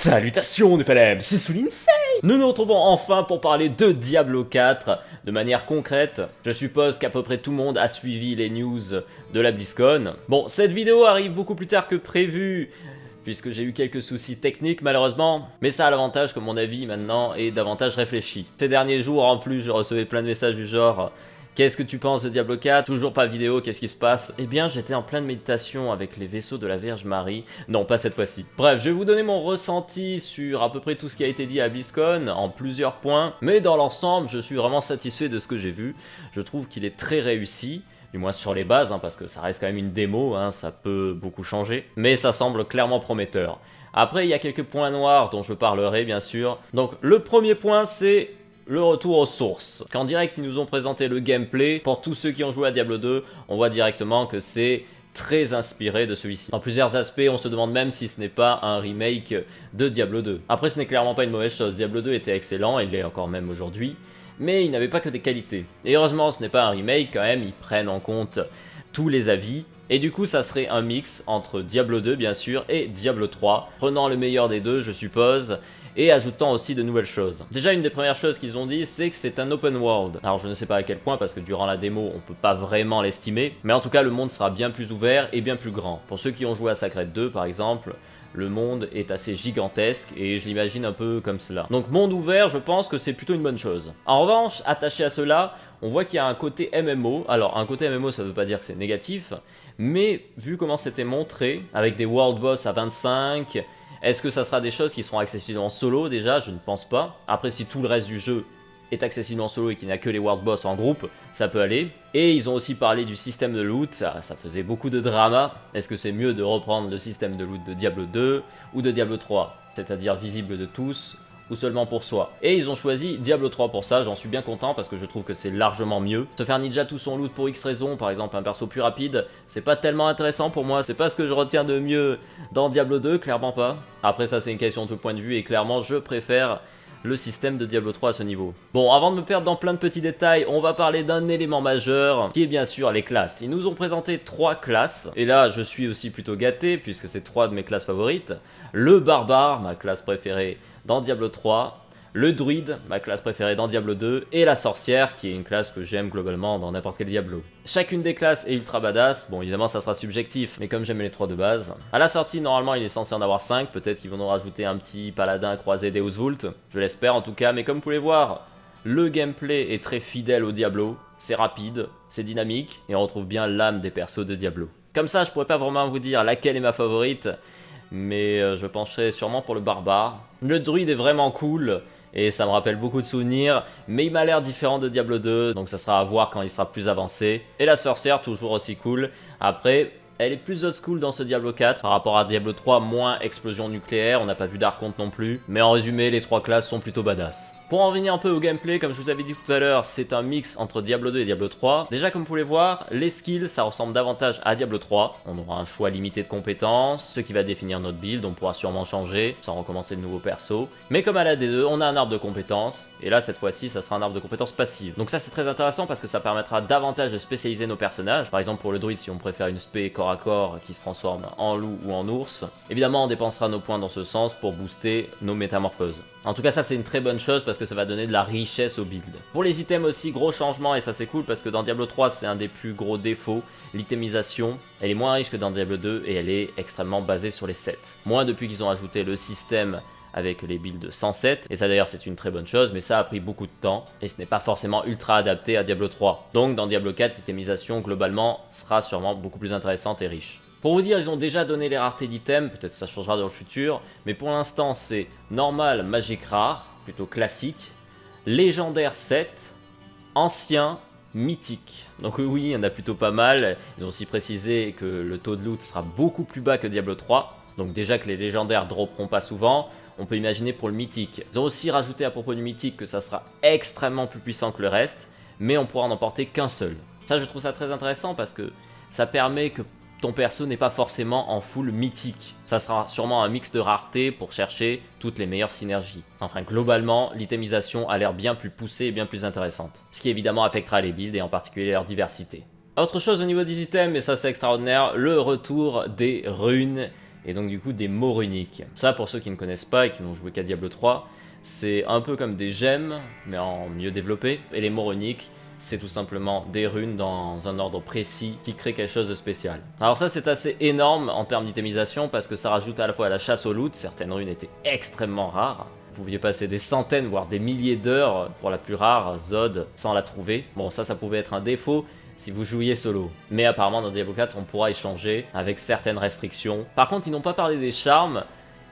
Salutations Nephalem, c'est Soulinsei. Nous nous retrouvons enfin pour parler de Diablo 4 de manière concrète. Je suppose qu'à peu près tout le monde a suivi les news de la BlizzCon. Bon, cette vidéo arrive beaucoup plus tard que prévu, puisque j'ai eu quelques soucis techniques malheureusement, mais ça a l'avantage que mon avis maintenant est davantage réfléchi. Ces derniers jours en plus je recevais plein de messages du genre qu'est-ce que tu penses de Diablo 4? Toujours pas de vidéo, qu'est-ce qui se passe? Eh bien, j'étais en pleine méditation avec les vaisseaux de la Vierge Marie. Non, pas cette fois-ci. Bref, je vais vous donner mon ressenti sur à peu près tout ce qui a été dit à BlizzCon, en plusieurs points. Mais dans l'ensemble, je suis vraiment satisfait de ce que j'ai vu. Je trouve qu'il est très réussi. Du moins sur les bases, parce que ça reste quand même une démo, ça peut beaucoup changer. Mais ça semble clairement prometteur. Après, il y a quelques points noirs dont je parlerai, bien sûr. Donc, le premier point, c'est le retour aux sources. Qu'en direct, ils nous ont présenté le gameplay. Pour tous ceux qui ont joué à Diablo 2, on voit directement que c'est très inspiré de celui-ci. Dans plusieurs aspects, on se demande même si ce n'est pas un remake de Diablo 2. Après, ce n'est clairement pas une mauvaise chose. Diablo 2 était excellent, il l'est encore même aujourd'hui, mais il n'avait pas que des qualités. Et heureusement, ce n'est pas un remake quand même, ils prennent en compte tous les avis. Et du coup, ça serait un mix entre Diablo 2, bien sûr, et Diablo 3, prenant le meilleur des deux, je suppose, et ajoutant aussi de nouvelles choses. Déjà, une des premières choses qu'ils ont dit, c'est que c'est un open world. Alors, je ne sais pas à quel point, parce que durant la démo, on peut pas vraiment l'estimer, mais en tout cas, le monde sera bien plus ouvert et bien plus grand. Pour ceux qui ont joué à Sacred 2, par exemple, le monde est assez gigantesque et je l'imagine un peu comme cela. Donc monde ouvert, je pense que c'est plutôt une bonne chose. En revanche, attaché à cela, on voit qu'il y a un côté MMO. Alors un côté MMO, ça veut pas dire que c'est négatif, mais vu comment c'était montré, avec des world boss à 25, est-ce que ça sera des choses qui seront accessibles en solo déjà? Je ne pense pas. Après, si tout le reste du jeu est accessible en solo et qu'il n'y a que les world boss en groupe, ça peut aller. Et ils ont aussi parlé du système de loot, ça faisait beaucoup de drama. Est-ce que c'est mieux de reprendre le système de loot de Diablo 2 ou de Diablo 3, c'est-à-dire visible de tous ou seulement pour soi? Et ils ont choisi Diablo 3 pour ça, j'en suis bien content parce que je trouve que c'est largement mieux. Se faire ninja tout son loot pour X raisons, par exemple un perso plus rapide, c'est pas tellement intéressant pour moi, c'est pas ce que je retiens de mieux dans Diablo 2, clairement pas. Après ça c'est une question de tout point de vue et clairement je préfère le système de Diablo 3 à ce niveau. Bon, avant de me perdre dans plein de petits détails, on va parler d'un élément majeur, qui est bien sûr les classes. Ils nous ont présenté 3 classes, et là je suis aussi plutôt gâté, puisque c'est 3 de mes classes favorites. Le barbare, ma classe préférée dans Diablo 3, le druide, ma classe préférée dans Diablo 2, et la sorcière, qui est une classe que j'aime globalement dans n'importe quel Diablo. Chacune des classes est ultra badass, bon évidemment ça sera subjectif, mais comme j'aime les 3 de base. À la sortie, normalement il est censé en avoir 5, peut-être qu'ils vont nous rajouter un petit paladin croisé Deus Vult, je l'espère en tout cas, mais comme vous pouvez voir, le gameplay est très fidèle au Diablo, c'est rapide, c'est dynamique, et on retrouve bien l'âme des persos de Diablo. Comme ça, je pourrais pas vraiment vous dire laquelle est ma favorite, mais je pencherai sûrement pour le barbare. Le druide est vraiment cool, et ça me rappelle beaucoup de souvenirs, mais il m'a l'air différent de Diablo 2, donc ça sera à voir quand il sera plus avancé. Et la sorcière, toujours aussi cool. Après, elle est plus old school dans ce Diablo 4, par rapport à Diablo 3, moins explosion nucléaire, on n'a pas vu d'archonte non plus. Mais en résumé, les 3 classes sont plutôt badass. Pour en revenir un peu au gameplay, comme je vous avais dit tout à l'heure, c'est un mix entre Diablo 2 et Diablo 3. Déjà, comme vous pouvez voir, les skills, ça ressemble davantage à Diablo 3. On aura un choix limité de compétences, ce qui va définir notre build, on pourra sûrement changer, sans recommencer de nouveaux persos. Mais comme à la D2, on a un arbre de compétences, et là, cette fois-ci, ça sera un arbre de compétences passive. Donc ça, c'est très intéressant parce que ça permettra davantage de spécialiser nos personnages. Par exemple, pour le druide, si on préfère une spé corps à corps qui se transforme en loup ou en ours, évidemment, on dépensera nos points dans ce sens pour booster nos métamorphoses. En tout cas, ça c'est une très bonne chose parce que ça va donner de la richesse au build. Pour les items aussi, gros changement, et ça c'est cool parce que dans Diablo 3 c'est un des plus gros défauts, l'itemisation. Elle est moins riche que dans Diablo 2 et elle est extrêmement basée sur les sets. Moins depuis qu'ils ont ajouté le système avec les builds sans set, et ça d'ailleurs c'est une très bonne chose, mais ça a pris beaucoup de temps, et ce n'est pas forcément ultra adapté à Diablo 3. Donc dans Diablo 4, l'itemisation globalement sera sûrement beaucoup plus intéressante et riche. Pour vous dire, ils ont déjà donné les raretés d'items, peut-être que ça changera dans le futur, mais pour l'instant c'est normal, magique rare, plutôt classique, légendaire 7, ancien, mythique. Donc oui, il y en a plutôt pas mal. Ils ont aussi précisé que le taux de loot sera beaucoup plus bas que Diablo 3, donc déjà que les légendaires dropperont pas souvent, on peut imaginer pour le mythique. Ils ont aussi rajouté à propos du mythique que ça sera extrêmement plus puissant que le reste, mais on pourra en emporter qu'un seul. Ça je trouve ça très intéressant parce que ça permet que ton perso n'est pas forcément en full mythique. Ça sera sûrement un mix de rareté pour chercher toutes les meilleures synergies. Enfin, globalement, l'itemisation a l'air bien plus poussée et bien plus intéressante. Ce qui évidemment affectera les builds et en particulier leur diversité. Autre chose au niveau des items, et ça c'est extraordinaire, le retour des runes et donc du coup des mots runiques. Ça, pour ceux qui ne connaissent pas et qui n'ont joué qu'à Diablo 3, c'est un peu comme des gemmes, mais en mieux développé, et les mots runiques, c'est tout simplement des runes dans un ordre précis qui crée quelque chose de spécial. Alors ça, c'est assez énorme en termes d'itemisation parce que ça rajoute à la fois à la chasse au loot, certaines runes étaient extrêmement rares. Vous pouviez passer des centaines, voire des milliers d'heures pour la plus rare, Zod, sans la trouver. Bon, ça pouvait être un défaut si vous jouiez solo. Mais apparemment, dans Diablo 4, on pourra échanger avec certaines restrictions. Par contre, ils n'ont pas parlé des charmes,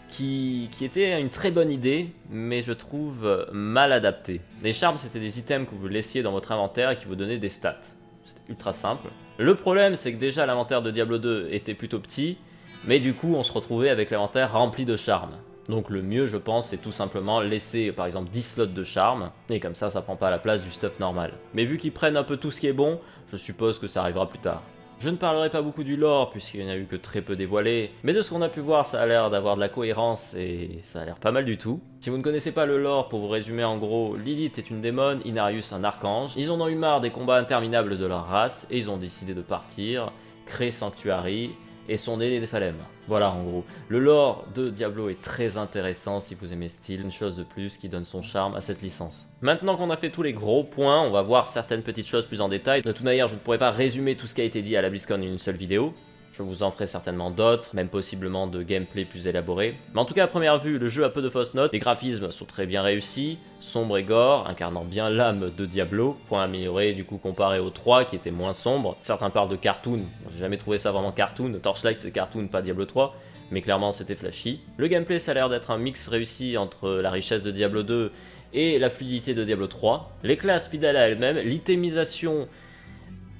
qui était une très bonne idée, mais je trouve mal adapté. Les charmes, c'était des items que vous laissiez dans votre inventaire et qui vous donnaient des stats. C'était ultra simple. Le problème, c'est que déjà, l'inventaire de Diablo 2 était plutôt petit, mais du coup, on se retrouvait avec l'inventaire rempli de charmes. Donc le mieux, je pense, c'est tout simplement laisser, par exemple, 10 slots de charme, et comme ça prend pas la place du stuff normal. Mais vu qu'ils prennent un peu tout ce qui est bon, je suppose que ça arrivera plus tard. Je ne parlerai pas beaucoup du lore, puisqu'il n'y en a eu que très peu dévoilé, mais de ce qu'on a pu voir, ça a l'air d'avoir de la cohérence, et ça a l'air pas mal du tout. Si vous ne connaissez pas le lore, pour vous résumer en gros, Lilith est une démone, Inarius un archange, ils en ont eu marre des combats interminables de leur race, et ils ont décidé de partir, créer Sanctuary, et sonder les Néphalem. Voilà en gros. Le lore de Diablo est très intéressant si vous aimez ce style, une chose de plus qui donne son charme à cette licence. Maintenant qu'on a fait tous les gros points, on va voir certaines petites choses plus en détail. De toute manière, je ne pourrais pas résumer tout ce qui a été dit à la BlizzCon en une seule vidéo. Je vous en ferai certainement d'autres, même possiblement de gameplay plus élaboré. Mais en tout cas, à première vue, le jeu a peu de fausses notes, les graphismes sont très bien réussis, sombre et gore, incarnant bien l'âme de Diablo, point amélioré du coup comparé au 3 qui était moins sombre. Certains parlent de cartoon, j'ai jamais trouvé ça vraiment cartoon, Torchlight c'est cartoon, pas Diablo 3, mais clairement c'était flashy. Le gameplay ça a l'air d'être un mix réussi entre la richesse de Diablo 2 et la fluidité de Diablo 3. Les classes fidèles à elles-mêmes, l'itémisation,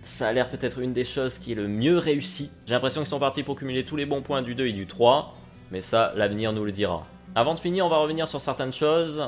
ça a l'air peut-être une des choses qui est le mieux réussi. J'ai l'impression qu'ils sont partis pour cumuler tous les bons points du 2 et du 3, mais ça, l'avenir nous le dira. Avant de finir, on va revenir sur certaines choses,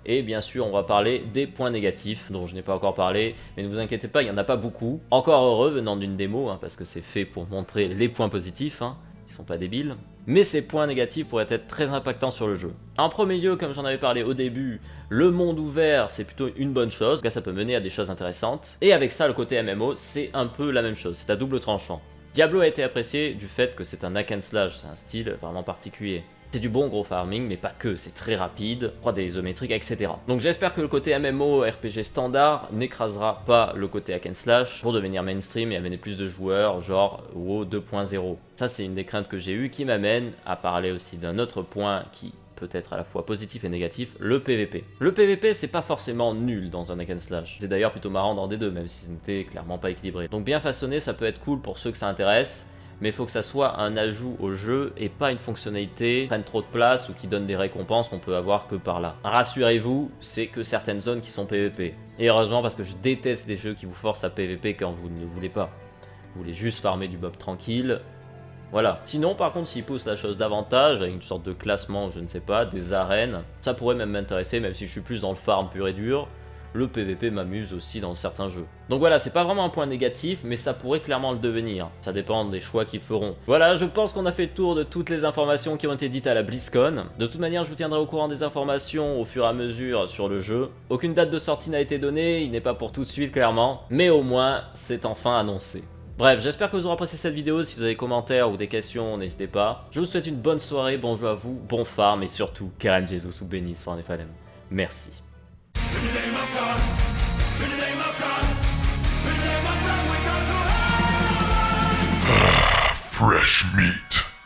et bien sûr, on va parler des points négatifs, dont je n'ai pas encore parlé, mais ne vous inquiétez pas, il n'y en a pas beaucoup. Encore heureux venant d'une démo, parce que c'est fait pour montrer les points positifs, ils sont pas débiles. Mais ces points négatifs pourraient être très impactants sur le jeu. En premier lieu, comme j'en avais parlé au début, le monde ouvert c'est plutôt une bonne chose, car ça peut mener à des choses intéressantes. Et avec ça, le côté MMO, c'est un peu la même chose, c'est à double tranchant. Diablo a été apprécié du fait que c'est un hack and slash, c'est un style vraiment particulier. C'est du bon gros farming, mais pas que, c'est très rapide, 3D isométrique, etc. Donc j'espère que le côté MMO RPG standard n'écrasera pas le côté hack and slash pour devenir mainstream et amener plus de joueurs, genre WoW 2.0. Ça c'est une des craintes que j'ai eues qui m'amène à parler aussi d'un autre point qui peut être à la fois positif et négatif, le PVP. Le PVP c'est pas forcément nul dans un hack and slash. C'est d'ailleurs plutôt marrant dans des deux, même si ce n'était clairement pas équilibré. Donc bien façonné, ça peut être cool pour ceux que ça intéresse, mais il faut que ça soit un ajout au jeu et pas une fonctionnalité qui prenne trop de place ou qui donne des récompenses qu'on peut avoir que par là. Rassurez-vous, c'est que certaines zones qui sont PVP. Et heureusement parce que je déteste les jeux qui vous forcent à PVP quand vous ne le voulez pas. Vous voulez juste farmer du mob tranquille. Voilà. Sinon, par contre, s'ils poussent la chose davantage, avec une sorte de classement, je ne sais pas, des arènes, ça pourrait même m'intéresser, même si je suis plus dans le farm pur et dur. Le PVP m'amuse aussi dans certains jeux. Donc voilà, c'est pas vraiment un point négatif, mais ça pourrait clairement le devenir. Ça dépend des choix qu'ils feront. Voilà, je pense qu'on a fait le tour de toutes les informations qui ont été dites à la BlizzCon. De toute manière, je vous tiendrai au courant des informations au fur et à mesure sur le jeu. Aucune date de sortie n'a été donnée, il n'est pas pour tout de suite clairement, mais au moins, c'est enfin annoncé. Bref, j'espère que vous aurez apprécié cette vidéo. Si vous avez des commentaires ou des questions, n'hésitez pas. Je vous souhaite une bonne soirée, bon jeu à vous, bon farm et surtout, Keren Jesus ou bénisse for Néphalem. Merci. In the name of God, in the name of God, in the name of God, we go to heaven. Fresh meat.